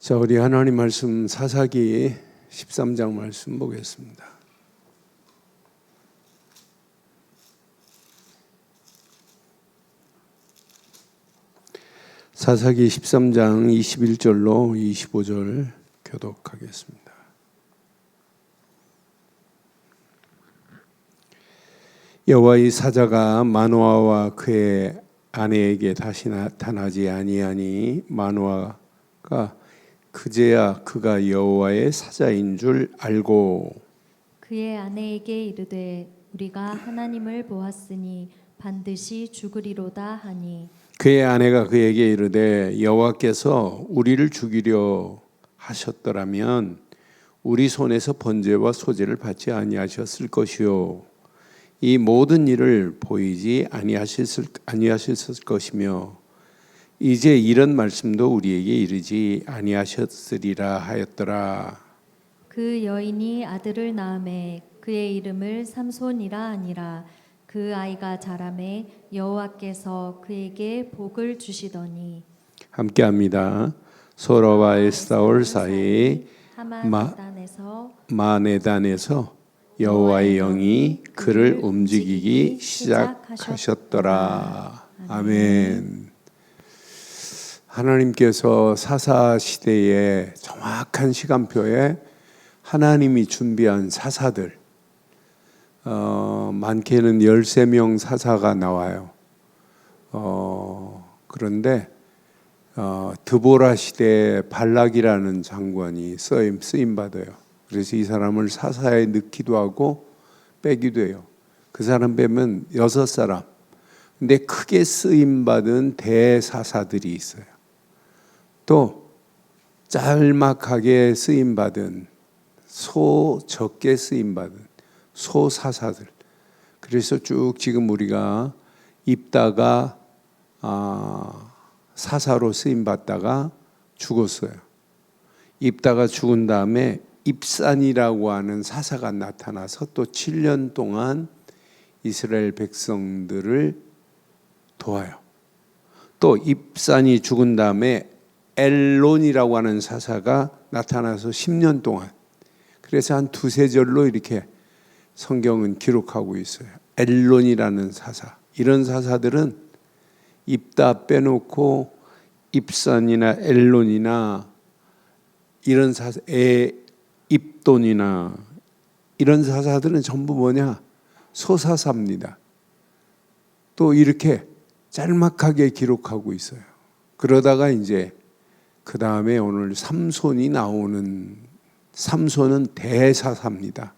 자, 우리 하나님 말씀 사사기 13장 말씀 보겠습니다. 사사기 13장 21절로 25절 교독하겠습니다. 여호와의 사자가 마노아와 그의 아내에게 다시 나타나지 아니하니 마노아가 그제야 그가 여호와의 사자인 줄 알고 그의 아내에게 이르되 우리가 하나님을 보았으니 반드시 죽으리로다 하니 그의 아내가 그에게 이르되 여호와께서 우리를 죽이려 하셨더라면 우리 손에서 번제와 소제를 받지 아니하셨을 것이요 이 모든 일을 보이지 아니하셨을 것이며 이제 이런 말씀도 우리에게 이르지 아니하셨으리라 하였더라. 그 여인이 아들을 낳음에 그의 이름을 삼손이라 하니라. 그 아이가 자라매 여호와께서 그에게 복을 주시더니 함께합니다. 소라와 에스타올 사이 마네단에서 여호와의 영이 그를 움직이기 시작하셨더라. 아멘. 하나님께서 사사 시대의 정확한 시간표에 하나님이 준비한 사사들, 많게는 13명 사사가 나와요. 그런데 드보라 시대에 발락이라는 장관이 쓰임 받아요. 그래서 이 사람을 사사에 넣기도 하고 빼기도 해요. 그 사람 빼면 6사람. 근데 크게 쓰임 받은 대사사들이 있어요. 또 짤막하게 쓰임 받은 적게 쓰임 받은 소사사들. 그래서 쭉 지금 우리가 입다가 사사로 쓰임 받다가 죽었어요. 입다가 죽은 다음에 입산이라고 하는 사사가 나타나서 또 7년 동안 이스라엘 백성들을 도와요. 또 입산이 죽은 다음에 엘론이라고 하는 사사가 나타나서 10년 동안, 그래서 한 두세 절로 이렇게 성경은 기록하고 있어요. 엘론이라는 사사. 이런 사사들은 입다 빼놓고 입산이나 엘론이나 이런 사사, 입돈이나 이런 사사들은 전부 뭐냐? 소사사입니다. 또 이렇게 짤막하게 기록하고 있어요. 그러다가 이제 그 다음에 오늘 삼손이 나오는, 삼손은 대사사입니다.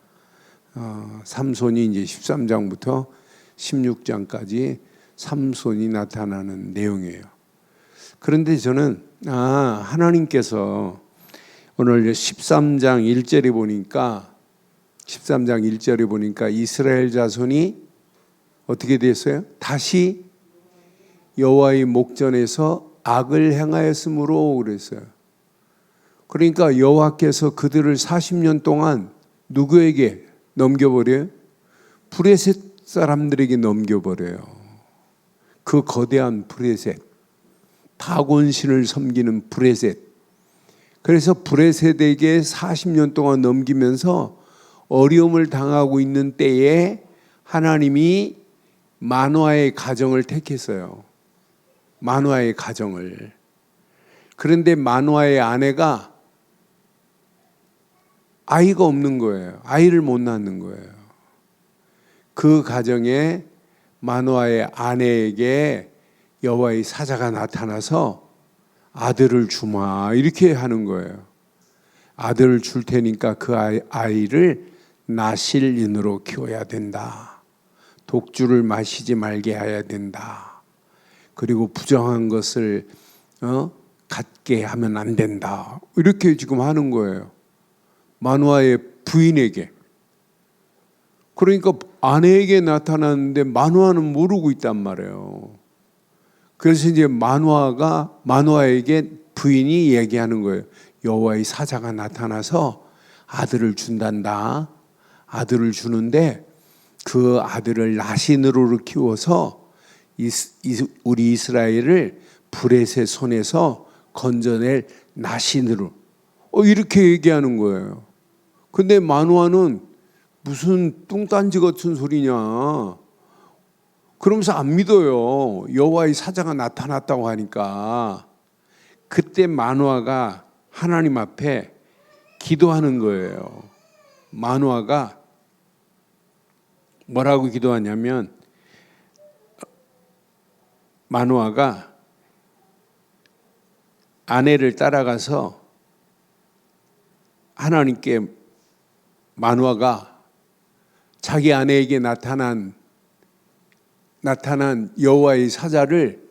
삼손이 이제 13장부터 16장까지 삼손이 나타나는 내용이에요. 그런데 저는 하나님께서 오늘 13장 1절에 보니까 이스라엘 자손이 어떻게 됐어요? 다시 여호와의 목전에서 악을 행하였으므로 그랬어요. 그러니까 여호와께서 그들을 40년 동안 누구에게 넘겨버려요? 브레셋 사람들에게 넘겨버려요. 그 거대한 브레셋, 다곤신을 섬기는 브레셋. 그래서 브레셋에게 40년 동안 넘기면서 어려움을 당하고 있는 때에 하나님이 마노아의 가정을 택했어요. 마노아의 가정을. 그런데 마노아의 아내가 아이가 없는 거예요. 아이를 못 낳는 거예요. 그 가정에 마노아의 아내에게 여호와의 사자가 나타나서 아들을 주마 이렇게 하는 거예요. 아들을 줄 테니까 그 아이를 나실인으로 키워야 된다. 독주를 마시지 말게 해야 된다. 그리고 부정한 것을 갖게 하면 안 된다. 이렇게 지금 하는 거예요. 마노아의 부인에게. 그러니까 아내에게 나타났는데 마노아는 모르고 있단 말이에요. 그래서 이제 마노아에게 부인이 얘기하는 거예요. 여호와의 사자가 나타나서 아들을 준단다. 아들을 주는데 그 아들을 나신으로 키워서 우리 이스라엘을 브레셋 손에서 건져낼 나신으로 이렇게 얘기하는 거예요. 근데 마노아는 무슨 뚱딴지 같은 소리냐, 그러면서 안 믿어요. 여호와의 사자가 나타났다고 하니까. 그때 마노아가 하나님 앞에 기도하는 거예요. 마노아가 뭐라고 기도하냐면, 마노아가 아내를 따라가서 하나님께, 마노아가 자기 아내에게 나타난 여호와의 사자를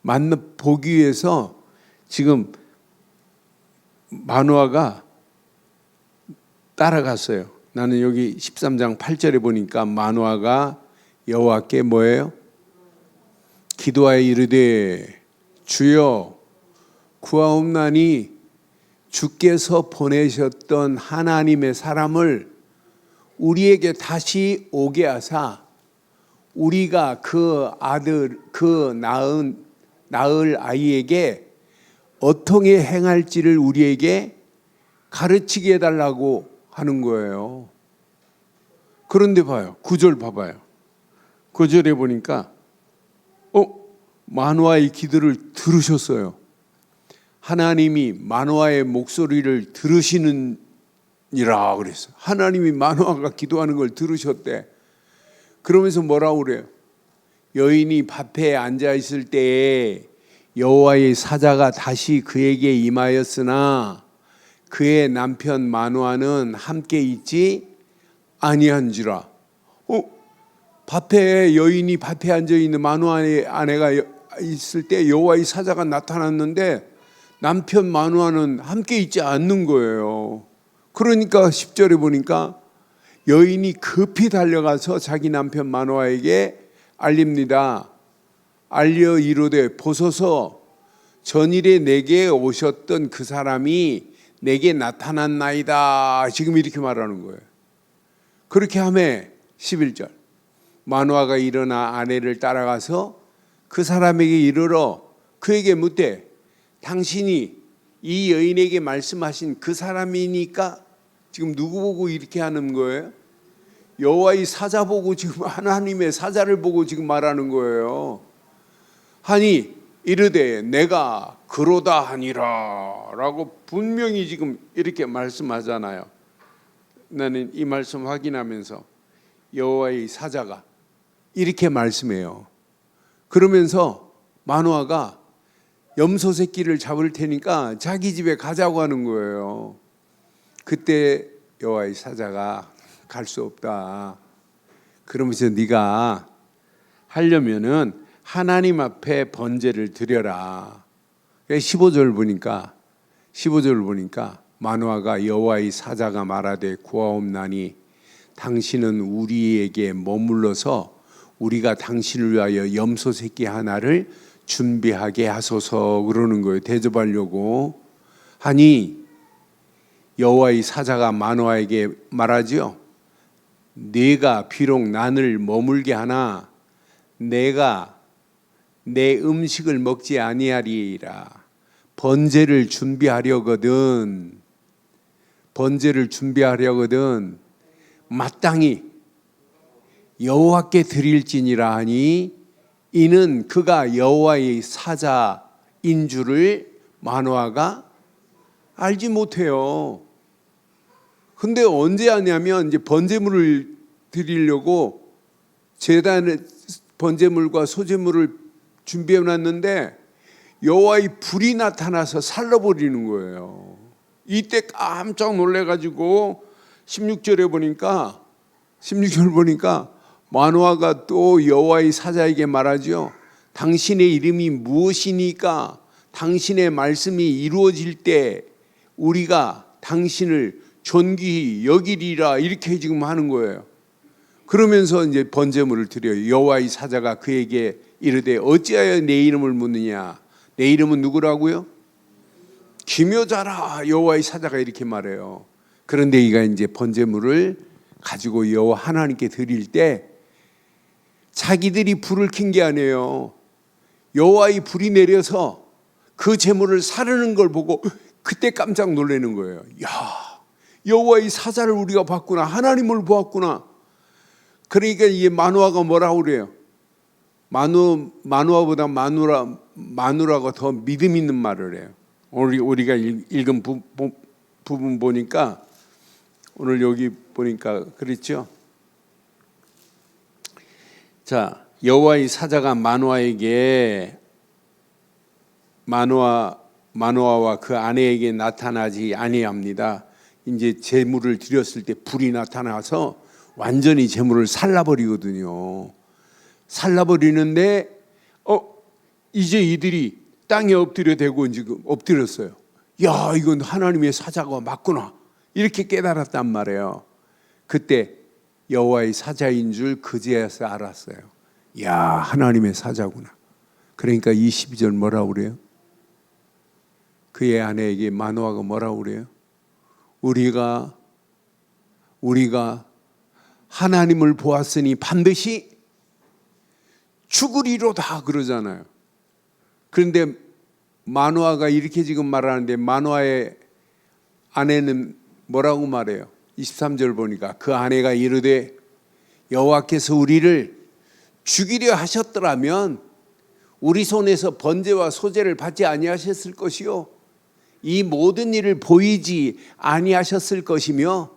만나 보기 위해서 지금 마노아가 따라갔어요. 나는 여기 13장 8절에 보니까 마노아가 여호와께 뭐예요? 기도하여 이르되 주여 구하옵나니 주께서 보내셨던 하나님의 사람을 우리에게 다시 오게 하사 우리가 그 아들, 그 낳을 아이에게 어떻게 행할지를 우리에게 가르치게 해달라고 하는 거예요. 그런데 봐요. 9절 봐봐요. 9절에 보니까 마노아의 기도를 들으셨어요. 하나님이 마노아의 목소리를 들으시느니라 그랬어요. 하나님이 마노아가 기도하는 걸 들으셨대. 그러면서 뭐라고 그래요? 여인이 밭에 앉아 있을 때에 여호와의 사자가 다시 그에게 임하였으나 그의 남편 마노아는 함께 있지 아니한지라. 여인이 밭에 앉아 있는 마노아의 아내가 있을 때 여호와의 사자가 나타났는데 남편 마노아는 함께 있지 않는 거예요. 그러니까 10절에 보니까 여인이 급히 달려가서 자기 남편 마노아에게 알립니다. 알려 이르되 보소서 전일에 내게 오셨던 그 사람이 내게 나타났나이다. 지금 이렇게 말하는 거예요. 그렇게 하매 11절 마노아가 일어나 아내를 따라가서 그 사람에게 이르러 그에게 묻되 당신이 이 여인에게 말씀하신 그 사람이니까? 지금 누구 보고 이렇게 하는 거예요? 여호와의 사자 보고, 지금 하나님의 사자를 보고 지금 말하는 거예요. 하니 이르되 내가 그러다 하니라 라고 분명히 지금 이렇게 말씀하잖아요. 나는 이 말씀 확인하면서 여호와의 사자가 이렇게 말씀해요. 그러면서 마노아가 염소 새끼를 잡을 테니까 자기 집에 가자고 하는 거예요. 그때 여호와의 사자가 갈 수 없다. 그러면서 네가 하려면은 하나님 앞에 번제를 드려라. 15절 보니까 마노아가 여호와의 사자가 말하되 구하옵나니 당신은 우리에게 머물러서 우리가 당신을 위하여 염소 새끼 하나를 준비하게 하소서 그러는 거예요. 대접하려고 하니 여호와의 사자가 마노아에게 말하지요. 네가 비록 나를 머물게 하나 내가 내 음식을 먹지 아니하리라. 번제를 준비하려거든 마땅히 여호와께 드릴지니라 하니 이는 그가 여호와의 사자인 줄을 마노아가 알지 못해요. 근데 언제 하냐면 이제 번제물을 드리려고 제단에 번제물과 소제물을 준비해 놨는데 여호와의 불이 나타나서 살라버리는 거예요. 이때 깜짝 놀래가지고 16절 보니까 마노아가 또 여호와의 사자에게 말하죠. 당신의 이름이 무엇이니까 당신의 말씀이 이루어질 때 우리가 당신을 존귀히 여기리라. 이렇게 지금 하는 거예요. 그러면서 이제 번제물을 드려요. 여호와의 사자가 그에게 이르되 어찌하여 내 이름을 묻느냐. 내 이름은 누구라고요? 기묘자라. 여호와의 사자가 이렇게 말해요. 그런데 이가 이제 번제물을 가지고 여호와 하나님께 드릴 때 자기들이 불을 킨 게 아니에요. 여호와의 불이 내려서 그 제물을 사르는 걸 보고 그때 깜짝 놀라는 거예요. 야, 여호와의 사자를 우리가 봤구나. 하나님을 보았구나. 그러니까 이 마누아가 뭐라고 그래요? 마누아보다 마누라가 더 믿음 있는 말을 해요. 우리가 읽은 부분 보니까, 오늘 여기 보니까 그랬죠. 자, 여호와의 사자가 마누아에게, 마누아와 그 아내에게 나타나지 아니합니다. 이제 제물을 드렸을 때 불이 나타나서 완전히 제물을 살라버리거든요. 살라버리는데 이제 이들이 땅에 엎드려 대고 지금 엎드렸어요. 야, 이건 하나님의 사자가 맞구나, 이렇게 깨달았단 말이에요. 그때 여호와의 사자인 줄 그제서 알았어요. 야, 하나님의 사자구나. 그러니까 22절 뭐라고 그래요? 그의 아내에게 마누아가 뭐라고 그래요? 우리가 하나님을 보았으니 반드시 죽으리로다 그러잖아요. 그런데 마누아가 이렇게 지금 말하는데, 마누아의 아내는 뭐라고 말해요? 23절 보니까 그 아내가 이르되 여호와께서 우리를 죽이려 하셨더라면 우리 손에서 번제와 소제를 받지 아니하셨을 것이요, 이 모든 일을 보이지 아니하셨을 것이며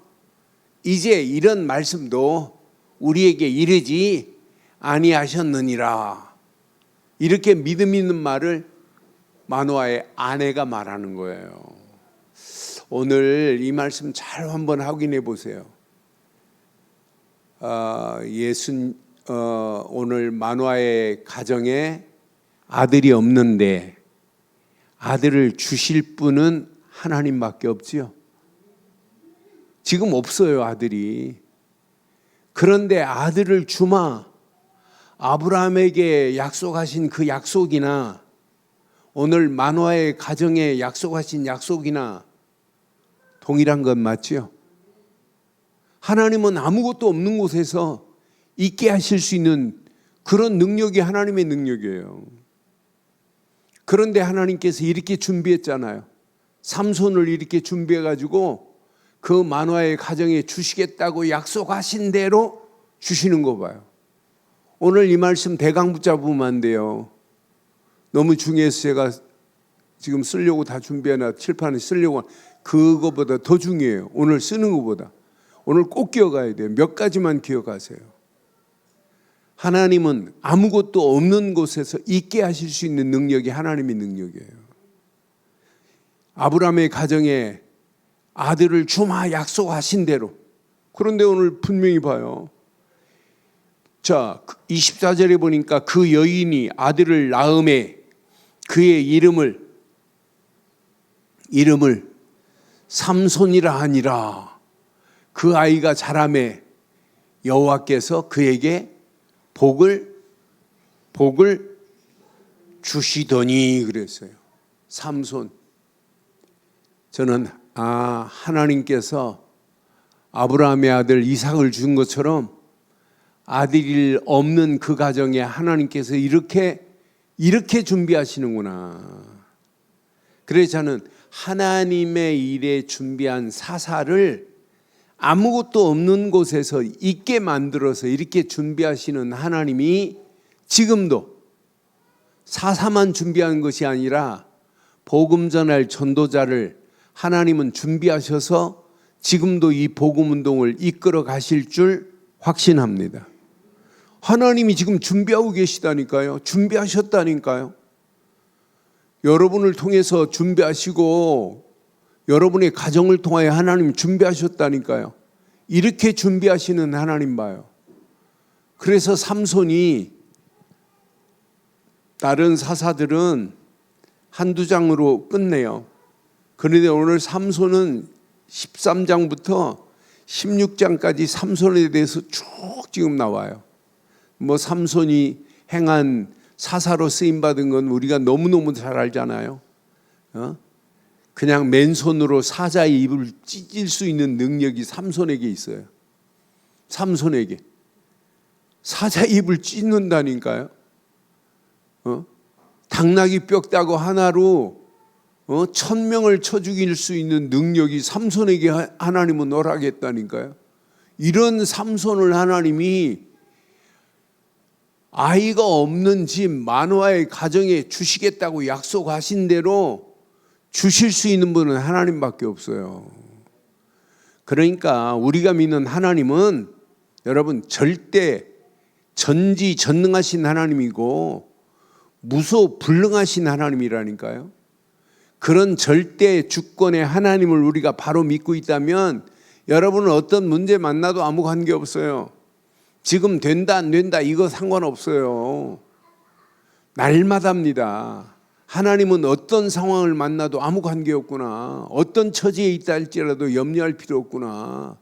이제 이런 말씀도 우리에게 이르지 아니하셨느니라. 이렇게 믿음 있는 말을 마누아의 아내가 말하는 거예요. 오늘 이 말씀 잘 한번 확인해 보세요. 오늘 마누아의 가정에 아들이 없는데 아들을 주실 분은 하나님밖에 없지요. 지금 없어요, 아들이. 그런데 아들을 주마, 아브라함에게 약속하신 그 약속이나 오늘 마누아의 가정에 약속하신 약속이나 동일한 건 맞지요? 하나님은 아무것도 없는 곳에서 있게 하실 수 있는 그런 능력이 하나님의 능력이에요. 그런데 하나님께서 이렇게 준비했잖아요. 삼손을 이렇게 준비해가지고 그 마누아의 가정에 주시겠다고 약속하신 대로 주시는 거 봐요. 오늘 이 말씀 대강 붙잡으면 안 돼요. 너무 중요해서 제가 지금 쓰려고 다 준비해놔, 칠판에 쓰려고. 그거보다 더 중요해요. 오늘 쓰는 것보다. 오늘 꼭 기억해야 돼요. 몇 가지만 기억하세요. 하나님은 아무것도 없는 곳에서 있게 하실 수 있는 능력이 하나님의 능력이에요. 아브라함의 가정에 아들을 주마 약속하신 대로. 그런데 오늘 분명히 봐요. 자, 24절에 보니까 그 여인이 아들을 낳음에 그의 이름을 삼손이라 하니라. 그 아이가 자라매 여호와께서 그에게 복을 주시더니 그랬어요. 삼손. 저는 하나님께서 아브라함의 아들 이삭을 준 것처럼 아들이 없는 그 가정에 하나님께서 이렇게 준비하시는구나. 그래서 저는 하나님의 일에 준비한 사사를 아무것도 없는 곳에서 있게 만들어서 이렇게 준비하시는 하나님이 지금도 사사만 준비한 것이 아니라 복음 전할 전도자를 하나님은 준비하셔서 지금도 이 복음 운동을 이끌어 가실 줄 확신합니다. 하나님이 지금 준비하고 계시다니까요. 준비하셨다니까요. 여러분을 통해서 준비하시고 여러분의 가정을 통하여 하나님 준비하셨다니까요. 이렇게 준비하시는 하나님 봐요. 그래서 삼손이, 다른 사사들은 한두 장으로 끝내요. 그런데 오늘 삼손은 13장부터 16장까지 삼손에 대해서 쭉 지금 나와요. 뭐 삼손이 행한 사사로 쓰임받은 건 우리가 너무너무 잘 알잖아요. 그냥 맨손으로 사자의 입을 찢을 수 있는 능력이 삼손에게 있어요. 삼손에게 사자의 입을 찢는다니까요. 당나귀 뼈 따고 하나로 천명을 쳐 죽일 수 있는 능력이 삼손에게 하나님은 허락했다니까요. 이런 삼손을 하나님이 아이가 없는 집 마노아의 가정에 주시겠다고 약속하신 대로 주실 수 있는 분은 하나님밖에 없어요. 그러니까 우리가 믿는 하나님은 여러분 절대 전지전능하신 하나님이고 무소불능하신 하나님이라니까요. 그런 절대 주권의 하나님을 우리가 바로 믿고 있다면 여러분은 어떤 문제 만나도 아무 관계없어요. 지금 된다 안 된다 이거 상관없어요. 날마다입니다. 하나님은 어떤 상황을 만나도 아무 관계없구나. 어떤 처지에 있다 할지라도 염려할 필요 없구나.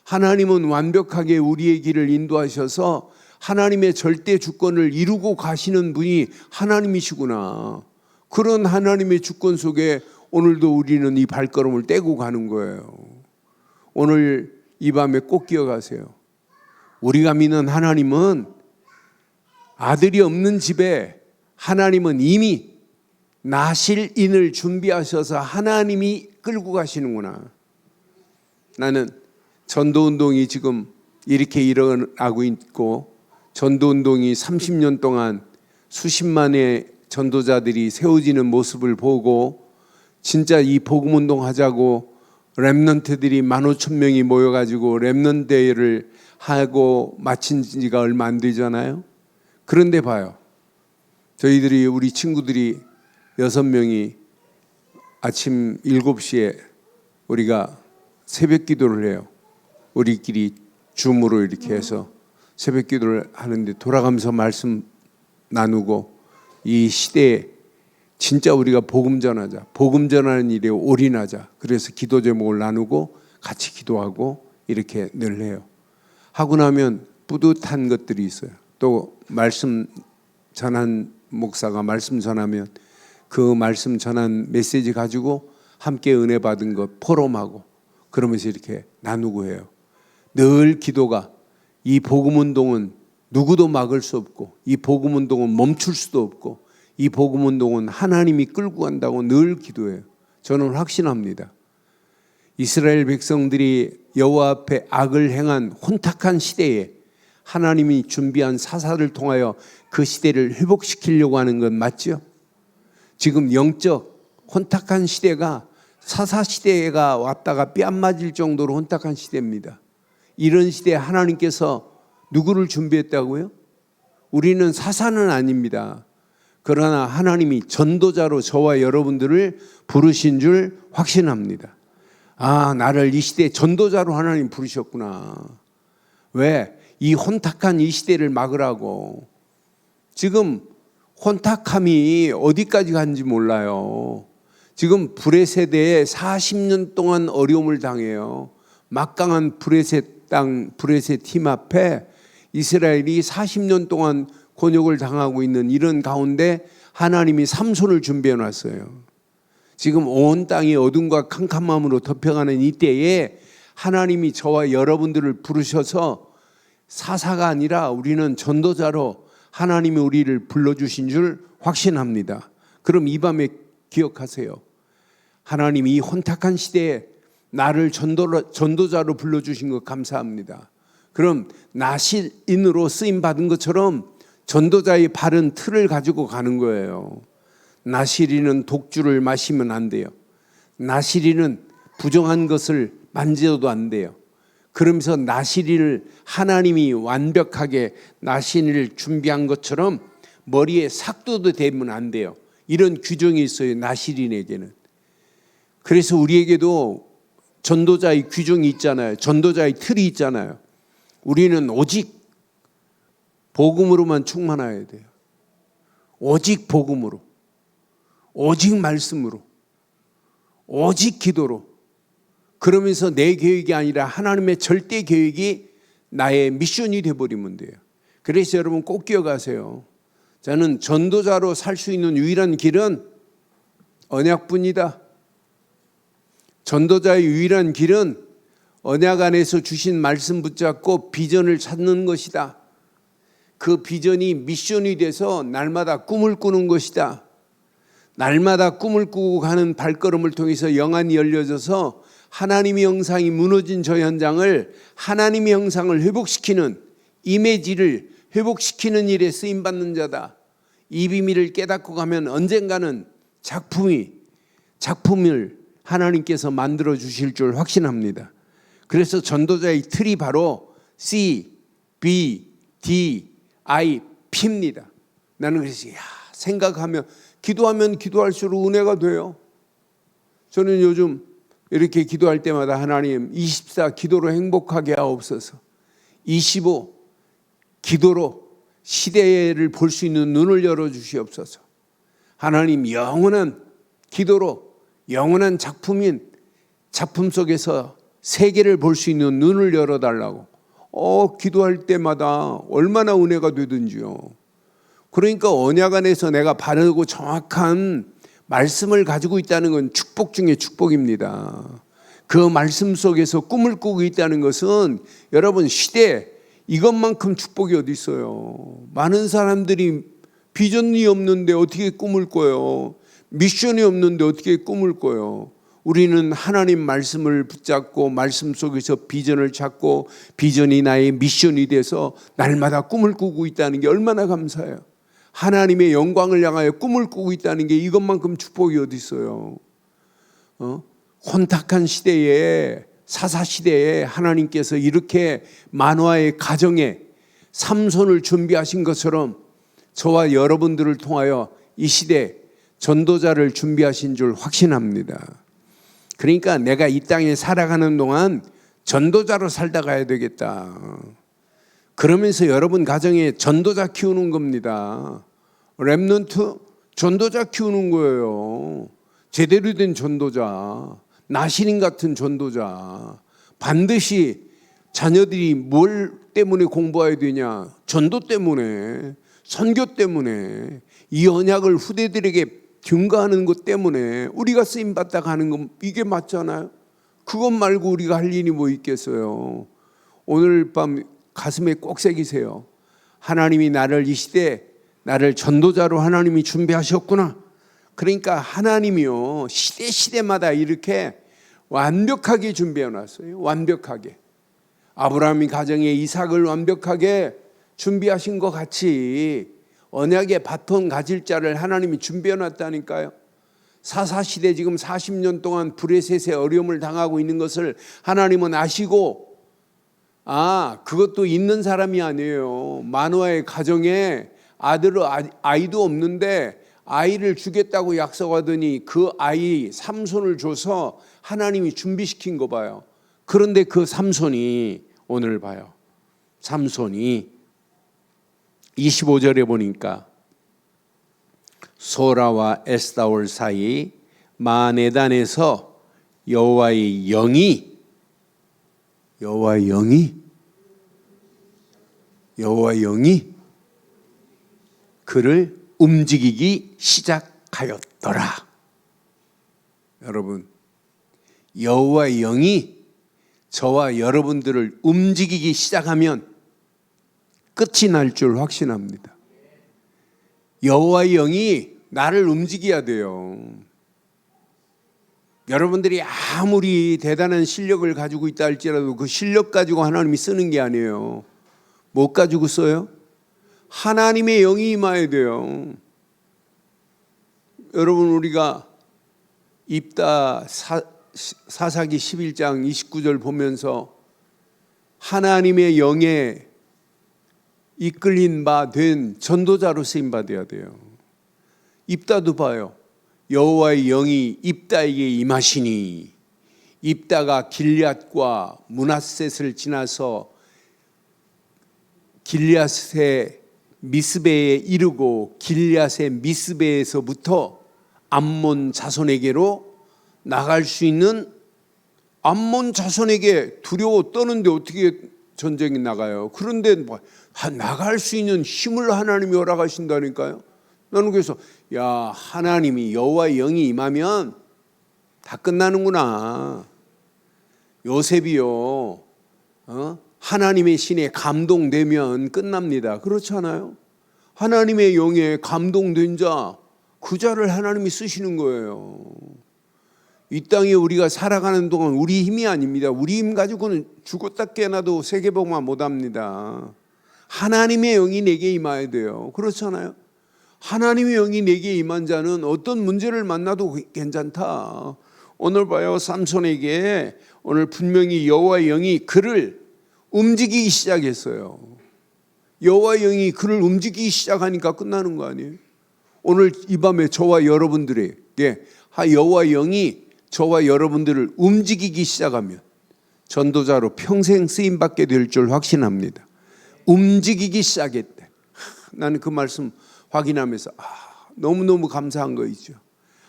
하나님은 완벽하게 우리의 길을 인도하셔서 하나님의 절대 주권을 이루고 가시는 분이 하나님이시구나. 그런 하나님의 주권 속에 오늘도 우리는 이 발걸음을 떼고 가는 거예요. 오늘 이 밤에 꼭 기억하세요. 우리가 믿는 하나님은 아들이 없는 집에 하나님은 이미 나실인을 준비하셔서 하나님이 끌고 가시는구나. 나는 전도운동이 지금 이렇게 일어나고 있고 전도운동이 30년 동안 수십만의 전도자들이 세워지는 모습을 보고 진짜 이 복음운동 하자고 렘넌트들이 15,000명이 모여가지고 렘넌트 대회를 하고 마친 지가 얼마 안 되잖아요. 그런데 봐요. 저희들이 우리 친구들이 6명이 아침 7시에 우리가 새벽 기도를 해요. 우리끼리 줌으로 이렇게 해서 새벽 기도를 하는데 돌아가면서 말씀 나누고 이 시대에 진짜 우리가 복음 전하자, 복음 전하는 일에 올인하자. 그래서 기도 제목을 나누고 같이 기도하고 이렇게 늘 해요. 하고 나면 뿌듯한 것들이 있어요. 또 말씀 전한 목사가 말씀 전하면 그 말씀 전한 메시지 가지고 함께 은혜 받은 것 포럼하고 그러면서 이렇게 나누고 해요. 늘 기도가 이 복음 운동은 누구도 막을 수 없고 이 복음 운동은 멈출 수도 없고 이 복음 운동은 하나님이 끌고 간다고 늘 기도해요. 저는 확신합니다. 이스라엘 백성들이 여호와 앞에 악을 행한 혼탁한 시대에 하나님이 준비한 사사를 통하여 그 시대를 회복시키려고 하는 건 맞죠? 지금 영적 혼탁한 시대가 사사 시대가 왔다가 뺨 맞을 정도로 혼탁한 시대입니다. 이런 시대에 하나님께서 누구를 준비했다고요? 우리는 사사는 아닙니다. 그러나 하나님이 전도자로 저와 여러분들을 부르신 줄 확신합니다. 아, 나를 이 시대에 전도자로 하나님 부르셨구나. 왜? 이 혼탁한 이 시대를 막으라고. 지금 혼탁함이 어디까지 간지 몰라요. 지금 불의 세대에 40년 동안 어려움을 당해요. 막강한 브레셋 땅, 브레셋 팀 앞에 이스라엘이 40년 동안 곤욕을 당하고 있는 이런 가운데 하나님이 삼손을 준비해 놨어요. 지금 온 땅이 어둠과 캄캄함으로 덮여가는 이때에 하나님이 저와 여러분들을 부르셔서 사사가 아니라 우리는 전도자로 하나님이 우리를 불러주신 줄 확신합니다. 그럼 이 밤에 기억하세요. 하나님이 이 혼탁한 시대에 나를 전도자로 불러주신 것 감사합니다. 그럼 나실인으로 쓰임받은 것처럼 전도자의 바른 틀을 가지고 가는 거예요. 나실인은 독주를 마시면 안 돼요. 나실인은 부정한 것을 만져도 안 돼요. 그러면서 나실인을 하나님이 완벽하게 나실인을 준비한 것처럼 머리에 삭도도 대면 안 돼요. 이런 규정이 있어요. 나실인에게는. 그래서 우리에게도 전도자의 규정이 있잖아요. 전도자의 틀이 있잖아요. 우리는 오직 복음으로만 충만해야 돼요. 오직 복음으로, 오직 말씀으로, 오직 기도로. 그러면서 내 계획이 아니라 하나님의 절대 계획이 나의 미션이 되어버리면 돼요. 그래서 여러분 꼭 기억하세요. 저는 전도자로 살 수 있는 유일한 길은 언약뿐이다. 전도자의 유일한 길은 언약 안에서 주신 말씀 붙잡고 비전을 찾는 것이다. 그 비전이 미션이 돼서 날마다 꿈을 꾸는 것이다. 날마다 꿈을 꾸고 가는 발걸음을 통해서 영안이 열려져서 하나님의 형상이 무너진 저 현장을 하나님의 형상을 회복시키는 이미지를 회복시키는 일에 쓰임받는 자다. 이 비밀을 깨닫고 가면 언젠가는 작품을 하나님께서 만들어 주실 줄 확신합니다. 그래서 전도자의 틀이 바로 C, B, D, I, P입니다. 나는 그래서 생각하면 기도하면 기도할수록 은혜가 돼요. 저는 요즘 이렇게 기도할 때마다 하나님 24 기도로 행복하게 하옵소서, 25 기도로 시대를 볼 수 있는 눈을 열어주시옵소서, 하나님 영원한 기도로 영원한 작품 속에서 세계를 볼 수 있는 눈을 열어달라고 기도할 때마다 얼마나 은혜가 되든지요. 그러니까 언약 안에서 내가 바르고 정확한 말씀을 가지고 있다는 건 축복 중에 축복입니다. 그 말씀 속에서 꿈을 꾸고 있다는 것은 여러분 시대 이것만큼 축복이 어디 있어요. 많은 사람들이 비전이 없는데 어떻게 꿈을 꿔요. 미션이 없는데 어떻게 꿈을 꿔요. 우리는 하나님 말씀을 붙잡고 말씀 속에서 비전을 찾고 비전이 나의 미션이 돼서 날마다 꿈을 꾸고 있다는 게 얼마나 감사해요. 하나님의 영광을 향하여 꿈을 꾸고 있다는 게 이것만큼 축복이 어디 있어요. 혼탁한 시대에 사사시대에 하나님께서 이렇게 만화의 가정에 삼손을 준비하신 것처럼 저와 여러분들을 통하여 이 시대 전도자를 준비하신 줄 확신합니다. 그러니까 내가 이 땅에 살아가는 동안 전도자로 살다 가야 되겠다. 그러면서 여러분 가정에 전도자 키우는 겁니다. 렘넌트 전도자 키우는 거예요. 제대로 된 전도자, 나시린 같은 전도자. 반드시 자녀들이 뭘 때문에 공부해야 되냐? 전도 때문에, 선교 때문에, 이 언약을 후대들에게 증거하는 것 때문에 우리가 쓰임받다 가는 건 이게 맞잖아요. 그것 말고 우리가 할 일이 뭐 있겠어요. 오늘 밤 가슴에 꼭 새기세요. 하나님이 나를 이 시대 나를 전도자로 하나님이 준비하셨구나. 그러니까 하나님이요 시대마다 이렇게 완벽하게 준비해 놨어요. 완벽하게. 아브라함이 가정에 이삭을 완벽하게 준비하신 것 같이 언약의 바톤 가질 자를 하나님이 준비해 놨다니까요. 사사시대 지금 40년 동안 브레셋의 어려움을 당하고 있는 것을 하나님은 아시고 그것도 있는 사람이 아니에요. 마노아의 가정에 아이도 없는데 아이를 주겠다고 약속하더니 그 아이 삼손을 줘서 하나님이 준비시킨 거 봐요. 그런데 그 삼손이 오늘 봐요. 삼손이 25절에 보니까 소라와 에스다올 사이 마네단에서 여호와의 영이 그를 움직이기 시작하였더라. 여러분, 여호와의 영이 저와 여러분들을 움직이기 시작하면 끝이 날 줄 확신합니다. 여호와의 영이 나를 움직여야 돼요. 여러분들이 아무리 대단한 실력을 가지고 있다 할지라도 그 실력 가지고 하나님이 쓰는 게 아니에요. 못 가지고 써요? 하나님의 영이 임해야 돼요. 여러분 우리가 입다 사사기 11장 29절 보면서 하나님의 영에 이끌린 바 된 전도자로 쓰임받아야 돼요. 입다도 봐요. 여호와의 영이 입다에게 임하시니 입다가 길앗과 므낫셋을 지나서 길앗의 미스베에 이르고 길앗의 미스베에서부터 암몬 자손에게로 나갈 수 있는 암몬 자손에게 두려워 떠는데 어떻게 전쟁에 나가요? 그런데 나갈 수 있는 힘을 하나님이 허락하신다니까요. 나는 그래서 하나님이 여호와의 영이 임하면 다 끝나는구나. 요셉이요 하나님의 신에 감동되면 끝납니다. 그렇지 않아요? 하나님의 영에 감동된 자 그 자를 하나님이 쓰시는 거예요. 이 땅에 우리가 살아가는 동안 우리 힘이 아닙니다. 우리 힘 가지고는 죽었다 깨어나도 세계복만 못합니다. 하나님의 영이 내게 임해야 돼요. 그렇잖아요. 하나님의 영이 내게 임한 자는 어떤 문제를 만나도 괜찮다. 오늘 봐요. 삼손에게 오늘 분명히 여호와의 영이 그를 움직이기 시작했어요. 여호와의 영이 그를 움직이기 시작하니까 끝나는 거 아니에요? 오늘 이 밤에 저와 여러분들에게 여호와의 영이 저와 여러분들을 움직이기 시작하면 전도자로 평생 쓰임받게 될 줄 확신합니다. 움직이기 시작했대. 나는 그 말씀 확인하면서 너무너무 감사한 거 있죠.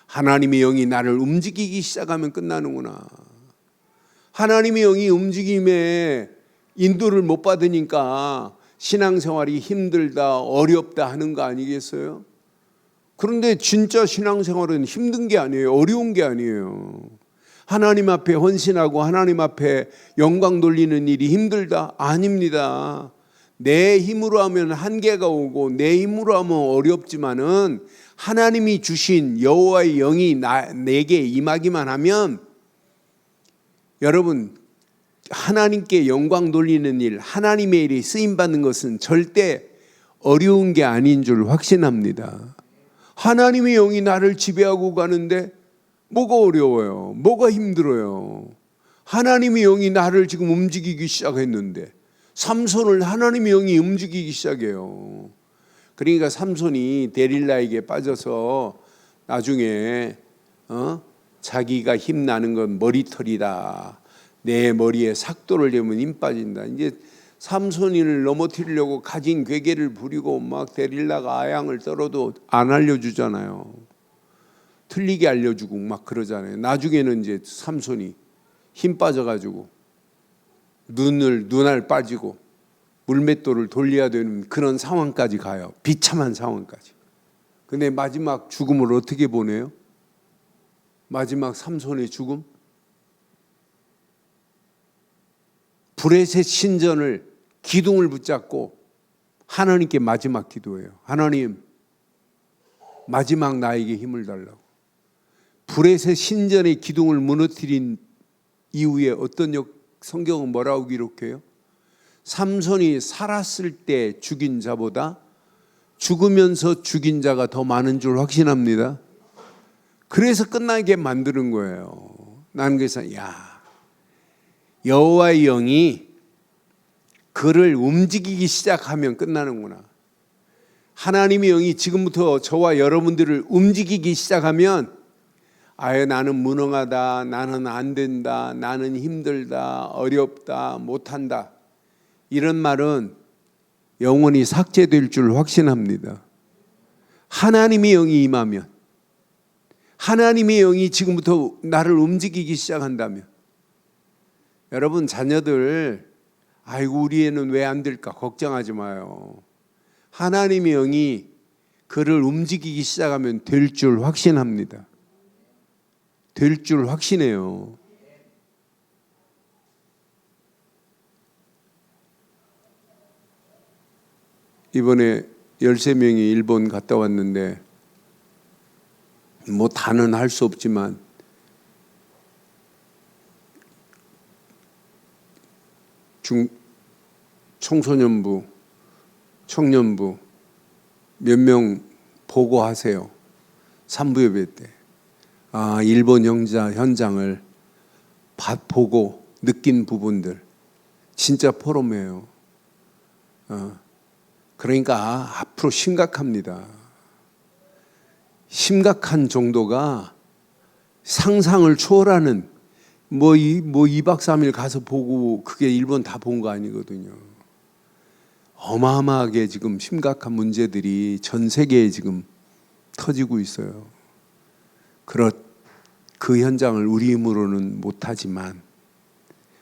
하나님의 영이 나를 움직이기 시작하면 끝나는구나. 하나님의 영이 움직임에 인도를 못 받으니까 신앙생활이 힘들다 어렵다 하는 거 아니겠어요? 그런데 진짜 신앙생활은 힘든 게 아니에요. 어려운 게 아니에요. 하나님 앞에 헌신하고 하나님 앞에 영광 돌리는 일이 힘들다? 아닙니다. 내 힘으로 하면 한계가 오고 내 힘으로 하면 어렵지만은 하나님이 주신 여호와의 영이 내게 임하기만 하면 여러분 하나님께 영광 돌리는 일, 하나님의 일이 쓰임받는 것은 절대 어려운 게 아닌 줄 확신합니다. 하나님의 영이 나를 지배하고 가는데 뭐가 어려워요? 뭐가 힘들어요? 하나님의 영이 나를 지금 움직이기 시작했는데 삼손을 하나님의 영이 움직이기 시작해요. 그러니까 삼손이 데릴라에게 빠져서 나중에 자기가 힘나는 건 머리털이다. 내 머리에 삭도를 대면 힘 빠진다. 이제 삼손이를 넘어뜨리려고 가진 괴계를 부리고 막 데릴라가 아양을 떨어도 안 알려주잖아요. 틀리게 알려주고 막 그러잖아요. 나중에는 이제 삼손이 힘 빠져가지고 눈알 빠지고 물맷돌을 돌려야 되는 그런 상황까지 가요. 비참한 상황까지. 근데 마지막 죽음을 어떻게 보내요? 마지막 삼손의 죽음? 브레셋 신전을 기둥을 붙잡고 하나님께 마지막 기도해요. 하나님, 마지막 나에게 힘을 달라고. 브레셋 신전의 기둥을 무너뜨린 이후에 어떤 성경은 뭐라고 기록해요? 삼손이 살았을 때 죽인 자보다 죽으면서 죽인 자가 더 많은 줄 확신합니다. 그래서 끝나게 만드는 거예요. 나는 그래서 여호와의 영이 그를 움직이기 시작하면 끝나는구나. 하나님의 영이 지금부터 저와 여러분들을 움직이기 시작하면 나는 무능하다, 나는 안 된다, 나는 힘들다, 어렵다, 못한다 이런 말은 영원히 삭제될 줄 확신합니다. 하나님의 영이 임하면, 하나님의 영이 지금부터 나를 움직이기 시작한다면 여러분 자녀들 우리 애는 왜 안 될까 걱정하지 마요. 하나님의 영이 그를 움직이기 시작하면 될 줄 확신합니다. 될 줄 확신해요. 이번에 13명이 일본 갔다 왔는데 뭐 다는 할 수 없지만 청소년부, 청년부 몇 명 보고하세요. 산부예배 때. 일본 현장을 보고 느낀 부분들 진짜 포럼이에요. 그러니까 앞으로 심각합니다. 심각한 정도가 상상을 초월하는 뭐 2박 3일 가서 보고 그게 일본 다 본 거 아니거든요. 어마어마하게 지금 심각한 문제들이 전 세계에 지금 터지고 있어요. 그 현장을 우리 힘으로는 못하지만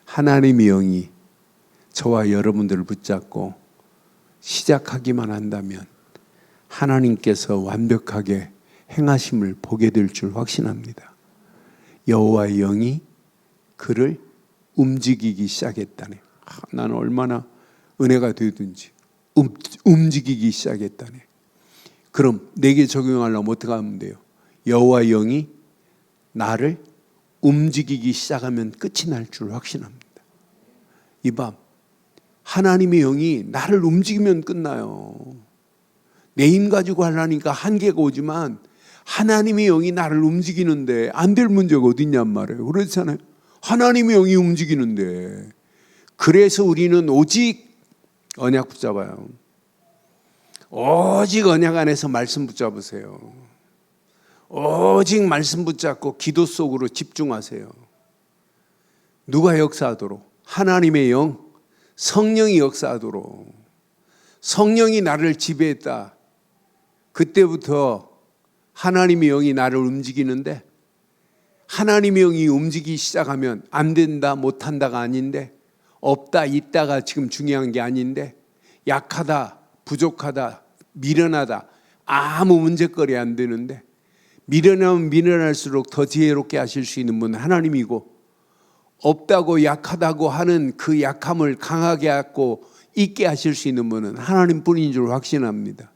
하나님의 영이 저와 여러분들을 붙잡고 시작하기만 한다면 하나님께서 완벽하게 행하심을 보게 될 줄 확신합니다. 여호와의 영이 그를 움직이기 시작했다네. 나는 얼마나 은혜가 되든지 움직이기 시작했다네. 그럼 내게 적용하려면 어떻게 하면 돼요? 여호와 영이 나를 움직이기 시작하면 끝이 날 줄 확신합니다. 이 밤 하나님의 영이 나를 움직이면 끝나요. 내 힘 가지고 하려니까 한계가 오지만 하나님의 영이 나를 움직이는데 안 될 문제가 어딨냔 말이에요. 그렇잖아요. 하나님의 영이 움직이는데. 그래서 우리는 오직 언약 붙잡아요. 오직 언약 안에서 말씀 붙잡으세요. 오직 말씀 붙잡고 기도 속으로 집중하세요. 누가 역사하도록? 하나님의 영, 성령이 역사하도록. 성령이 나를 지배했다. 그때부터 하나님의 영이 나를 움직이는데, 하나님의 영이 움직이기 시작하면 안 된다, 못한다가 아닌데, 없다, 있다가 지금 중요한 게 아닌데, 약하다, 부족하다, 미련하다, 아무 문제거리 안 되는데, 미련하면 미련할수록 더 지혜롭게 하실 수 있는 분은 하나님이고, 없다고 약하다고 하는 그 약함을 강하게 하고 있게 하실 수 있는 분은 하나님뿐인 줄 확신합니다.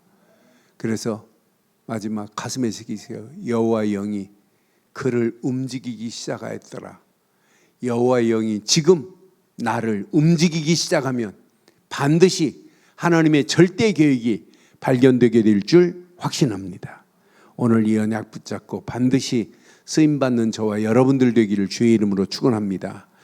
그래서 마지막 가슴에 새기세요. 여호와 영이 그를 움직이기 시작하였더라. 여호와 영이 지금 나를 움직이기 시작하면 반드시 하나님의 절대 계획이 발견되게 될 줄 확신합니다. 오늘 이 언약 붙잡고 반드시 쓰임받는 저와 여러분들 되기를 주의 이름으로 축원합니다.